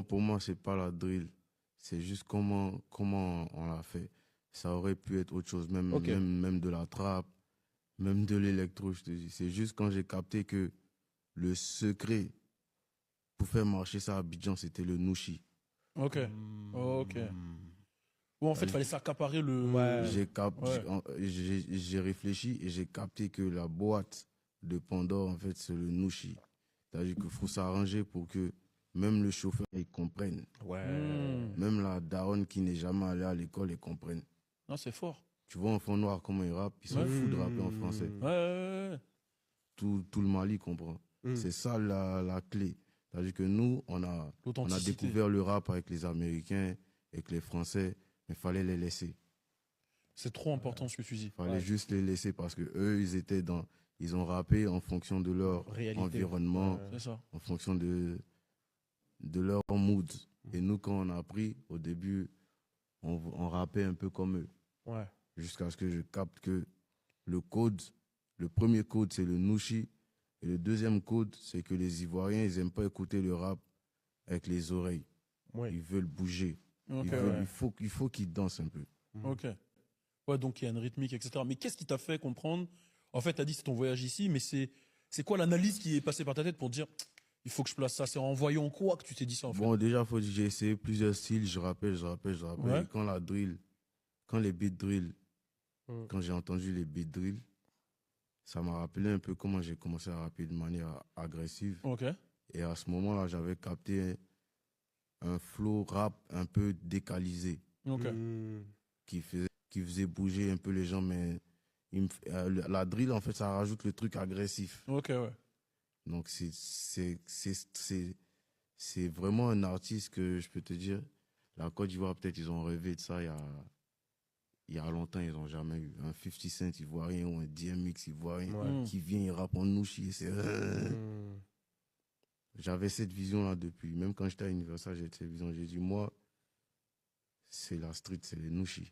pour moi, c'est pas la drill. C'est juste comment on l'a fait. Ça aurait pu être autre chose, même de la trappe, même de l'électro, je te dis. C'est juste quand j'ai capté que le secret pour faire marcher ça à Abidjan, c'était le nouchi. Ok. Ok. Ou en fait, il fallait s'accaparer le. Ouais. J'ai réfléchi et j'ai capté que la boîte de Pandore, en fait, c'est le nouchi. C'est-à-dire qu'il faut s'arranger pour que même le chauffeur, il comprenne. Ouais. Même la daronne qui n'est jamais allée à l'école, elle comprenne. Non, c'est fort. Tu vois, en fond noir, comment ils rappent, ils s'en foutent de rapper en français. Ouais. Tout le Mali comprend. C'est ça la clé. C'est-à-dire que nous, on a découvert le rap avec les Américains, avec les Français, mais il fallait les laisser. C'est trop important ce que tu dis. Il fallait juste les laisser parce que eux, ils ont rappé en fonction de leur environnement, en fonction de leur mood. Et nous, quand on a appris, au début, on rappait un peu comme eux. Ouais. Jusqu'à ce que je capte que le premier code, c'est le nouchi. Et le deuxième code, c'est que les Ivoiriens, ils n'aiment pas écouter le rap avec les oreilles. Ouais. Ils veulent bouger. Il faut qu'ils dansent un peu. Ok. Ouais, donc il y a une rythmique, etc. Mais qu'est-ce qui t'a fait comprendre? En fait, t'as dit c'est ton voyage ici, mais c'est quoi l'analyse qui est passée par ta tête pour dire il faut que je place ça? C'est en voyant quoi que tu t'es dit ça en fait? Bon, déjà, faut dire j'ai essayé plusieurs styles. Je rappelle. Ouais. Et quand les beats drill, quand j'ai entendu les beats drill, ça m'a rappelé un peu comment j'ai commencé à rapper de manière agressive. Ok. Et à ce moment-là, j'avais capté un flow rap un peu décalisé. Ok. Qui faisait bouger un peu les gens, mais la drill, en fait, ça rajoute le truc agressif. Ok, ouais. Donc, c'est vraiment un artiste que je peux te dire, la Côte d'Ivoire, peut-être, ils ont rêvé de ça il y a longtemps, ils n'ont jamais eu. Un 50 Cent ivoirien ou un DMX ivoirien qui vient, il rappe en nouchi. J'avais cette vision-là depuis. Même quand j'étais à Universal, j'ai cette vision. J'ai dit, moi, c'est la street, c'est les nouchis.